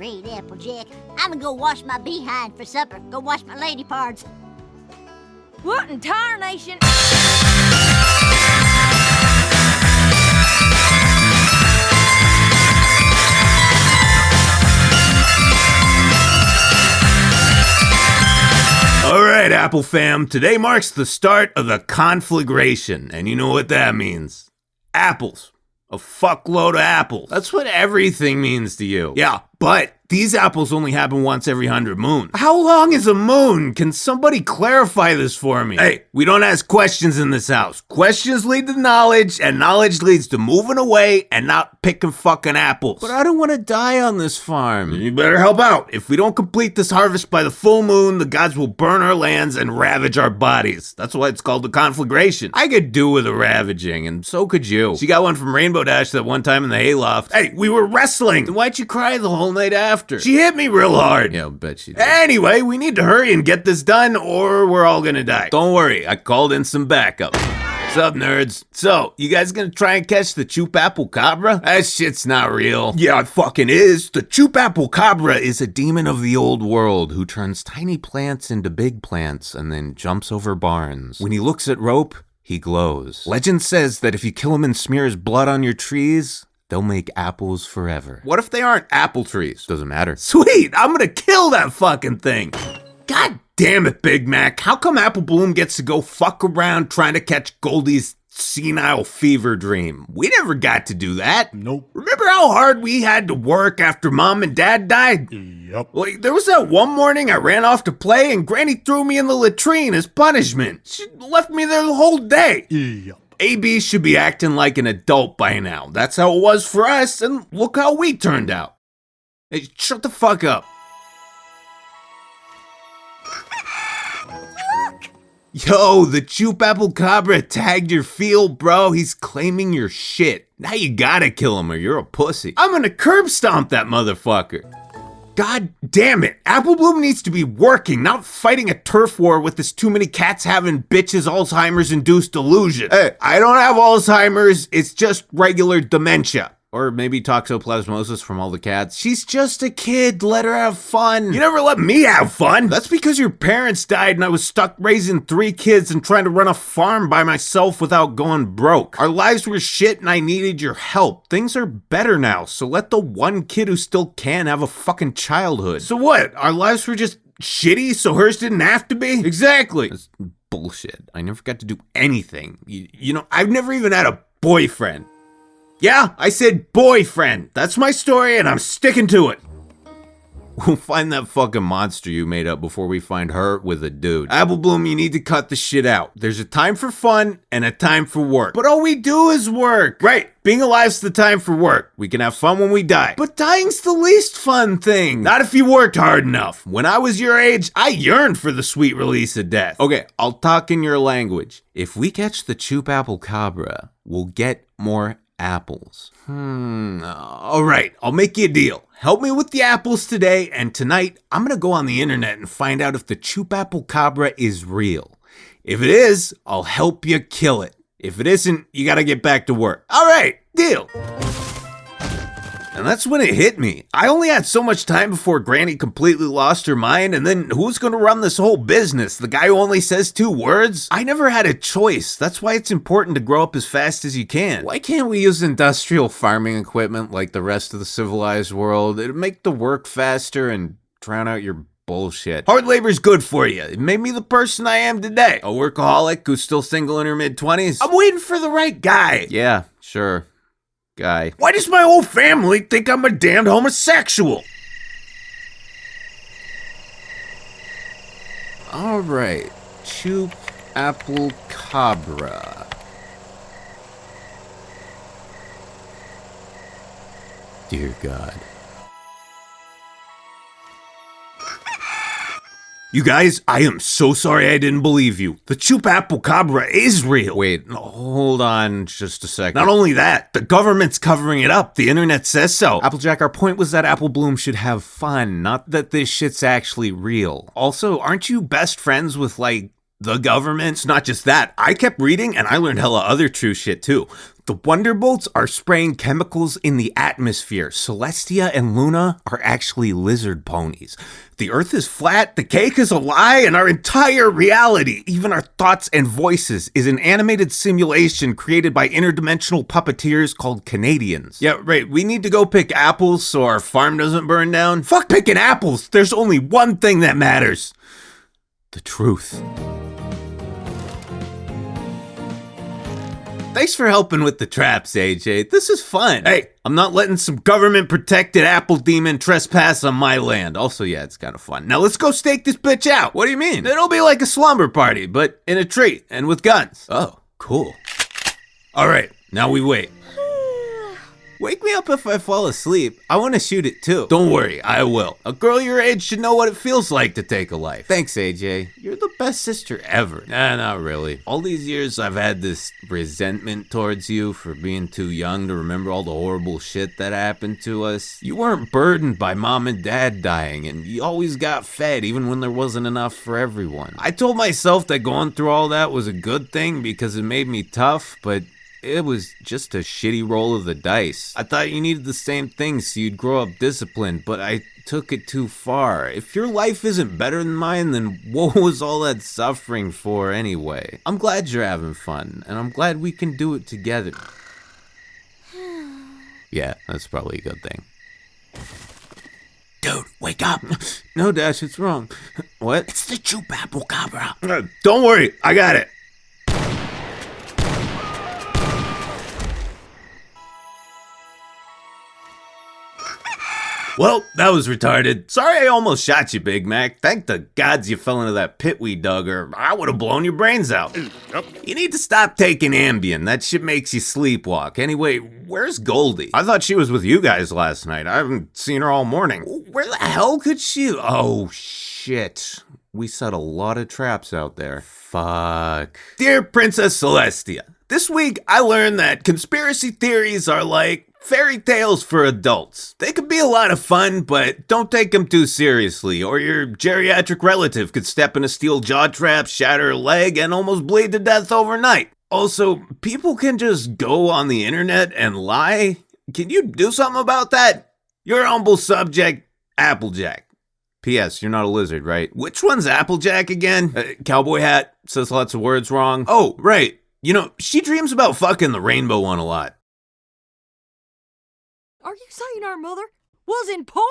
great, Applejack. I'm gonna go wash my behind for supper. Go wash my lady parts. What in tarnation? Alright, Apple fam, today marks the start of the conflagration, and you know what that means. Apples. A fuckload of apples. That's what everything means to you. Yeah, but these apples only happen once every 100 moons. How long is a moon? Can somebody clarify this for me? Hey, we don't ask questions in this house. Questions lead to knowledge, and knowledge leads to moving away and not picking fucking apples. But I don't want to die on this farm. You better help out. If we don't complete this harvest by the full moon, the gods will burn our lands and ravage our bodies. That's why it's called the conflagration. I could do with a ravaging, and so could you. She got one from Rainbow Dash that one time in the hayloft. Hey, we were wrestling. Then why'd you cry the whole night after? She hit me real hard. Yeah, I'll bet she did. Anyway, we need to hurry and get this done or we're all gonna die. Don't worry, I called in some backup. What's up, nerds? So, you guys gonna try and catch the Chupapplecabra? That shit's not real. Yeah, it fucking is. The Chupapplecabra is a demon of the old world who turns tiny plants into big plants and then jumps over barns. When he looks at rope, he glows. Legend says that if you kill him and smear his blood on your trees, they'll make apples forever. What if they aren't apple trees? Doesn't matter. Sweet, I'm gonna kill that fucking thing. God damn it, Big Mac. How come Apple Bloom gets to go fuck around trying to catch Goldie's senile fever dream? We never got to do that. Nope. Remember how hard we had to work after Mom and Dad died? Yep. Like, there was that one morning I ran off to play and Granny threw me in the latrine as punishment. She left me there the whole day. Yep. AB should be acting like an adult by now. That's how it was for us, and look how we turned out. Hey, shut the fuck up. Yo, the Chupapplecabra tagged your field, bro. He's claiming your shit. Now you gotta kill him or you're a pussy. I'm gonna curb stomp that motherfucker. God damn it. Apple Bloom needs to be working, not fighting a turf war with this too many cats having bitches Alzheimer's-induced delusion. Hey, I don't have Alzheimer's, it's just regular dementia. Or maybe toxoplasmosis from all the cats. She's just a kid, let her have fun. You never let me have fun. That's because your parents died and I was stuck raising 3 kids and trying to run a farm by myself without going broke. Our lives were shit and I needed your help. Things are better now, so let the one kid who still can have a fucking childhood. So what, our lives were just shitty so hers didn't have to be? Exactly. That's bullshit. I never got to do anything. You know, I've never even had a boyfriend. Yeah, I said boyfriend. That's my story and I'm sticking to it. We'll find that fucking monster you made up before we find her with a dude. Apple Bloom, you need to cut the shit out. There's a time for fun and a time for work. But all we do is work. Right, being alive's the time for work. We can have fun when we die. But dying's the least fun thing. Not if you worked hard enough. When I was your age, I yearned for the sweet release of death. Okay, I'll talk in your language. If we catch the Chupapplecabra, we'll get more apples. All right, I'll make you a deal. Help me with the apples today, and tonight I'm gonna go on the internet and find out if the Chupapplecabra is real. If it is, I'll help you kill it. If it isn't, you gotta get back to work. All right, deal. And that's when it hit me. I only had so much time before Granny completely lost her mind, and then who's gonna run this whole business? The guy who only says 2 words? I never had a choice. That's why it's important to grow up as fast as you can. Why can't we use industrial farming equipment like the rest of the civilized world? It'd make the work faster and drown out your bullshit. Hard labor's good for you. It made me the person I am today. A workaholic who's still single in her mid-20s. I'm waiting for the right guy. Yeah, sure. Guy. Why does my whole family think I'm a damned homosexual? Alright, Chupapplecabra. Dear God. You guys, I am so sorry I didn't believe you. The Chupapplecabra is real. Wait, hold on just a second. Not only that, the government's covering it up. The internet says so. Applejack, our point was that Apple Bloom should have fun, not that this shit's actually real. Also, aren't you best friends with, like, the government? It's not just that. I kept reading and I learned hella other true shit too. The Wonderbolts are spraying chemicals in the atmosphere. Celestia and Luna are actually lizard ponies. The Earth is flat, the cake is a lie, and our entire reality, even our thoughts and voices, is an animated simulation created by interdimensional puppeteers called Canadians. Yeah, right, we need to go pick apples so our farm doesn't burn down. Fuck picking apples! There's only one thing that matters. The truth. Thanks for helping with the traps, AJ. This is fun. Hey, I'm not letting some government-protected apple demon trespass on my land. Also, yeah, it's kind of fun. Now let's go stake this bitch out. What do you mean? It'll be like a slumber party, but in a tree and with guns. Oh, cool. All right, now we wait. Wake me up if I fall asleep. I want to shoot it too. Don't worry, I will. A girl your age should know what it feels like to take a life. Thanks, AJ. You're the best sister ever. Nah, not really. All these years I've had this resentment towards you for being too young to remember all the horrible shit that happened to us. You weren't burdened by mom and dad dying, and you always got fed even when there wasn't enough for everyone. I told myself that going through all that was a good thing because it made me tough, but it was just a shitty roll of the dice. I thought you needed the same thing so you'd grow up disciplined, but I took it too far. If your life isn't better than mine, then what was all that suffering for anyway? I'm glad you're having fun, and I'm glad we can do it together. Yeah, that's probably a good thing. Dude, wake up. No, Dash, it's wrong. What? It's the Chupapplecabra. Don't worry, I got it. Well, that was retarded. Sorry I almost shot you, Big Mac. Thank the gods you fell into that pit we dug, or I would have blown your brains out. You need to stop taking Ambien. That shit makes you sleepwalk. Anyway, where's Goldie? I thought she was with you guys last night. I haven't seen her all morning. Where the hell could she? Oh, shit. We set a lot of traps out there. Fuck. Dear Princess Celestia, this week I learned that conspiracy theories are like fairy tales for adults. They could be a lot of fun, but don't take them too seriously, or your geriatric relative could step in a steel jaw trap, shatter a leg, and almost bleed to death overnight. Also, people can just go on the internet and lie. Can you do something about that? Your humble subject, Applejack. P.S. You're not a lizard, right? Which one's Applejack again? Cowboy hat, says lots of words wrong. Oh, right. You know, she dreams about fucking the rainbow one a lot. Are you saying our mother was in porn?